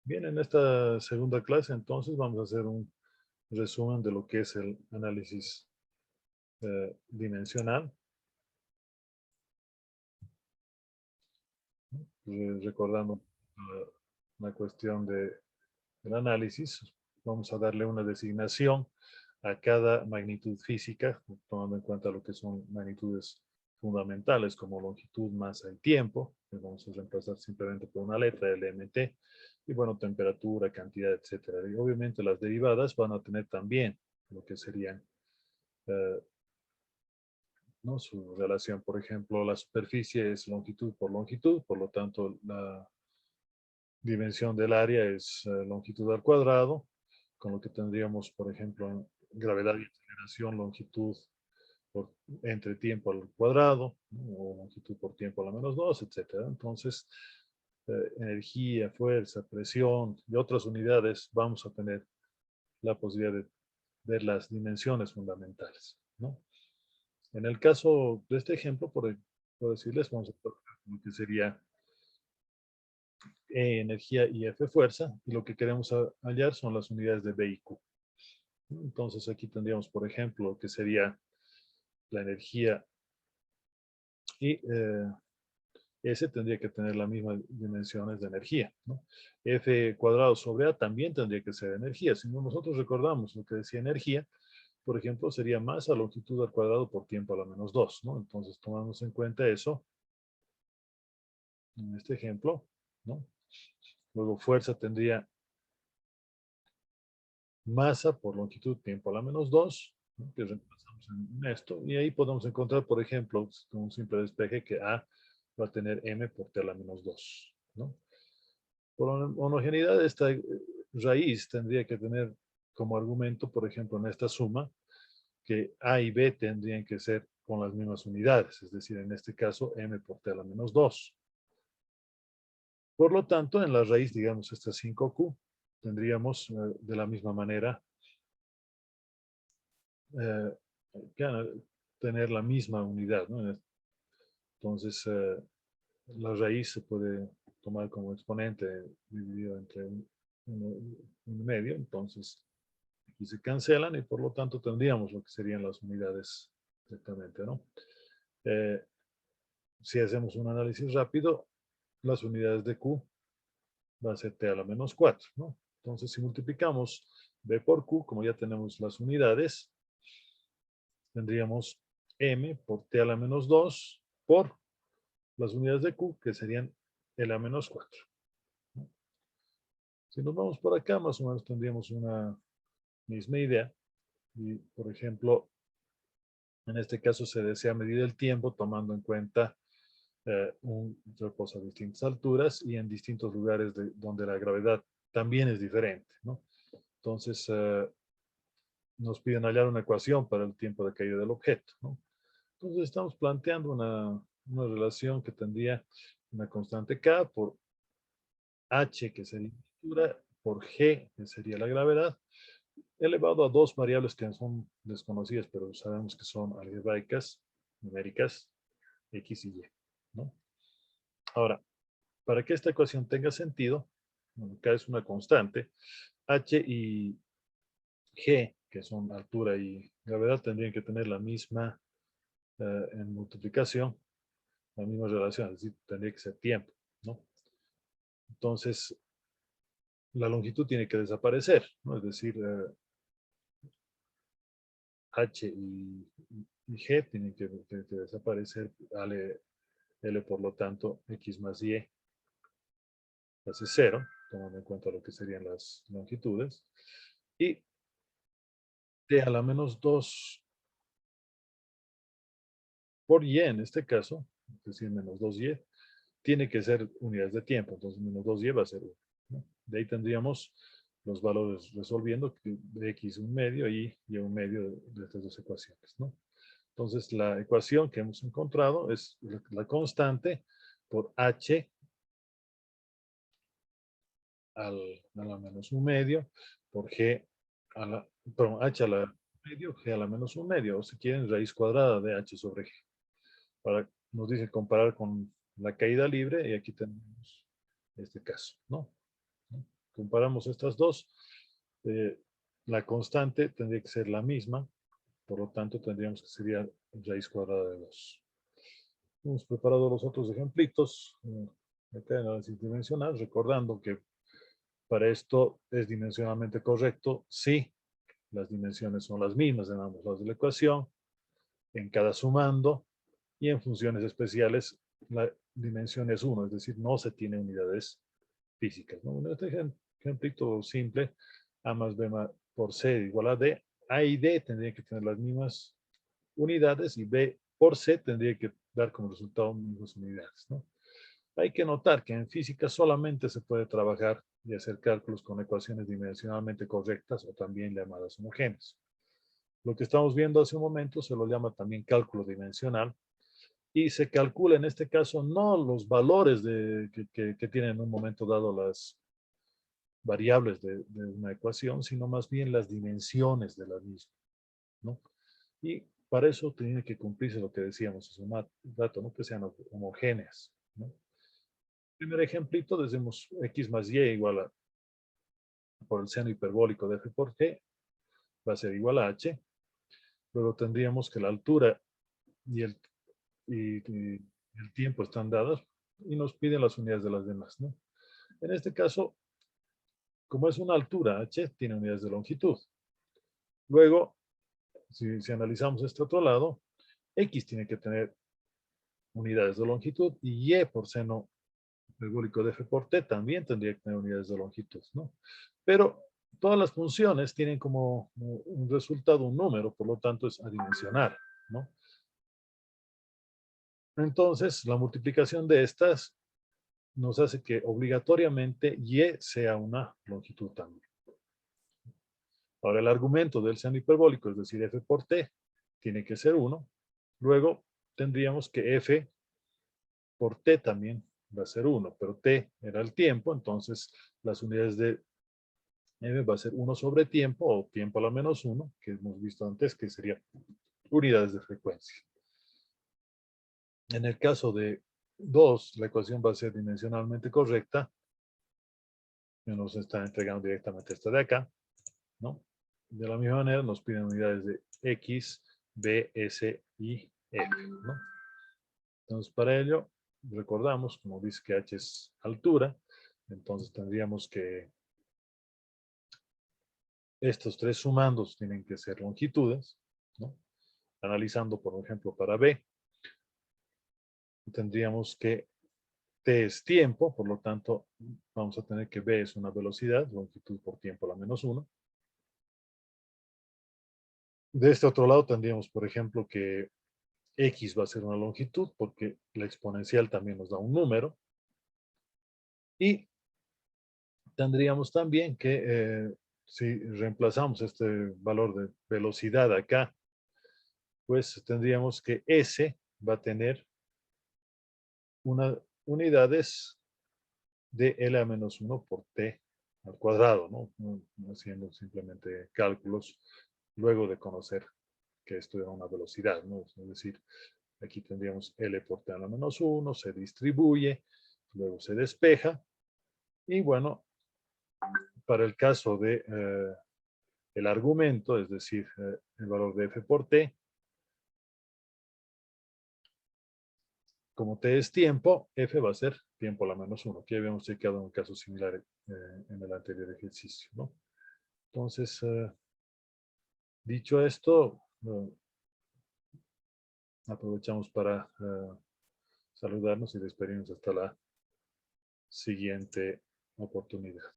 Bien, en esta segunda clase entonces vamos a hacer un resumen de lo que es el análisis dimensional. Recordando la cuestión del análisis, vamos a darle una designación a cada magnitud física, tomando en cuenta lo que son magnitudes fundamentales como longitud, masa y tiempo, que vamos a reemplazar simplemente por una letra, LMT, y bueno, temperatura, cantidad, etcétera. Y obviamente las derivadas van a tener también lo que serían eh, ¿no? Su relación, por ejemplo, la superficie es longitud por lo tanto la dimensión del área es longitud al cuadrado, con lo que tendríamos, por ejemplo, gravedad y aceleración, longitud por, entre tiempo al cuadrado, ¿no? O longitud por tiempo a la menos 2, etcétera. Entonces, energía, fuerza, presión y otras unidades, vamos a tener la posibilidad de ver las dimensiones fundamentales, ¿no? En el caso de este ejemplo, por decirles, vamos a trabajar con lo que sería E energía y F fuerza, y lo que queremos hallar son las unidades de B y Q. Entonces aquí tendríamos, por ejemplo, que sería la energía y S tendría que tener las mismas dimensiones de energía, ¿no? F cuadrado sobre A también tendría que ser energía. Si nosotros recordamos lo que decía energía, por ejemplo, sería masa longitud al cuadrado por tiempo a la menos 2, ¿no? Entonces tomamos en cuenta eso en este ejemplo, ¿no? Luego fuerza tendría masa por longitud tiempo a la menos 2, ¿no? Que reemplazamos en esto, y ahí podemos encontrar, por ejemplo, con un simple despeje que A va a tener M por T a la menos 2, ¿no? Por homogeneidad, esta raíz tendría que tener como argumento, por ejemplo, en esta suma, que A y B tendrían que ser con las mismas unidades, es decir, en este caso, M por T a la menos 2. Por lo tanto, en la raíz, digamos, esta 5Q, tendríamos de la misma manera eh, tener la misma unidad, ¿no? Entonces, la raíz se puede tomar como exponente dividido entre un medio, entonces aquí se cancelan y por lo tanto tendríamos lo que serían las unidades directamente, ¿no? Eh, si hacemos un análisis rápido, las unidades de Q va a ser T a la menos 4, ¿no? Entonces, si multiplicamos B por Q, como ya tenemos las unidades, tendríamos M por T a la menos 2 por las unidades de Q, que serían L a menos 4. Si nos vamos por acá, más o menos tendríamos una misma idea. Y, por ejemplo, en este caso se desea medir el tiempo tomando en cuenta un reposo a distintas alturas y en distintos lugares donde la gravedad también es diferente, ¿no? Entonces, nos piden hallar una ecuación para el tiempo de caída del objeto, ¿no? Entonces, estamos planteando una relación que tendría una constante K por H, que sería la altura, por G, que sería la gravedad, elevado a dos variables que son desconocidas, pero sabemos que son algebraicas, numéricas, X y Y, ¿no? Ahora, para que esta ecuación tenga sentido, bueno, K es una constante, H y G, que son altura y gravedad, tendrían que tener la misma en multiplicación, la misma relación, es decir, tendría que ser tiempo, ¿no? Entonces, la longitud tiene que desaparecer, ¿no? Es decir, H y G tienen que desaparecer, L por lo tanto, X más Y hace 0, tomando en cuenta lo que serían las longitudes, y T a la menos 2 por Y en este caso, es decir, menos 2Y, tiene que ser unidades de tiempo, entonces menos 2Y va a ser 1, ¿no? De ahí tendríamos los valores resolviendo, de X un medio y Y un medio de estas dos ecuaciones, ¿no? Entonces, la ecuación que hemos encontrado es la constante por H a la menos un medio, por G a la, perdón, H a la medio, G a la menos un medio, o si quieren, raíz cuadrada de H sobre G. Para, nos dice comparar con la caída libre, y aquí tenemos este caso, ¿no? comparamos estas dos, la constante tendría que ser la misma, por lo tanto tendríamos que sería raíz cuadrada de 2. Hemos preparado los otros ejemplitos, acá en análisis dimensional, recordando que para esto es dimensionalmente correcto si las dimensiones son las mismas en ambos lados de la ecuación, en cada sumando, y en funciones especiales la dimensión es 1, es decir, no se tiene unidades físicas, ¿no? En este ejemplito simple, A más B por C igual a D, A y D tendrían que tener las mismas unidades y B por C tendría que dar como resultado mismas unidades, ¿no? Hay que notar que en física solamente se puede trabajar y hacer cálculos con ecuaciones dimensionalmente correctas o también llamadas homogéneas. Lo que estamos viendo hace un momento se lo llama también cálculo dimensional y se calcula en este caso no los valores que tienen en un momento dado las variables de una ecuación, sino más bien las dimensiones de la misma, ¿no? Y para eso tiene que cumplirse lo que decíamos hace un rato, ¿no? Que sean homogéneas, ¿no? Primer ejemplito, decimos x más y igual a, por el seno hiperbólico de f por g, va a ser igual a h. Luego tendríamos que la altura y el tiempo están dadas y nos piden las unidades de las demás, ¿no? En este caso, como es una altura, h tiene unidades de longitud. Luego, si analizamos este otro lado, x tiene que tener unidades de longitud y y por seno hiperbólico de f por t también tendría que tener unidades de longitud, ¿no? Pero todas las funciones tienen como un resultado un número, por lo tanto es adimensionar, ¿no? Entonces, la multiplicación de estas nos hace que obligatoriamente y sea una longitud también. Ahora, el argumento del seno hiperbólico, es decir, f por t, tiene que ser 1. Luego, tendríamos que f por t también va a ser 1, pero t era el tiempo, entonces las unidades de f va a ser 1 sobre tiempo, o tiempo a la menos 1, que hemos visto antes, que sería unidades de frecuencia. En el caso de 2, la ecuación va a ser dimensionalmente correcta, que nos está entregando directamente esta de acá, ¿no? De la misma manera nos piden unidades de x, b, s y f, ¿no? Entonces, para ello, recordamos, como dice que h es altura, entonces tendríamos que estos tres sumandos tienen que ser longitudes, ¿no? Analizando, por ejemplo, para b, tendríamos que t es tiempo, por lo tanto, vamos a tener que b es una velocidad, longitud por tiempo a la menos 1. De este otro lado tendríamos, por ejemplo, que x va a ser una longitud, porque la exponencial también nos da un número. Y tendríamos también que, si reemplazamos este valor de velocidad acá, pues tendríamos que s va a tener unas unidades de L a menos 1 por T al cuadrado, ¿no? Haciendo simplemente cálculos luego de conocer que esto era una velocidad, ¿no? Es decir, aquí tendríamos L por T a la menos 1, se distribuye, luego se despeja, y bueno, para el caso de el argumento, es decir, el valor de F por T, como t es tiempo, f va a ser tiempo a la menos 1, que habíamos checado en un caso similar en el anterior ejercicio, ¿no? Entonces, dicho esto, aprovechamos para saludarnos y despedirnos hasta la siguiente oportunidad.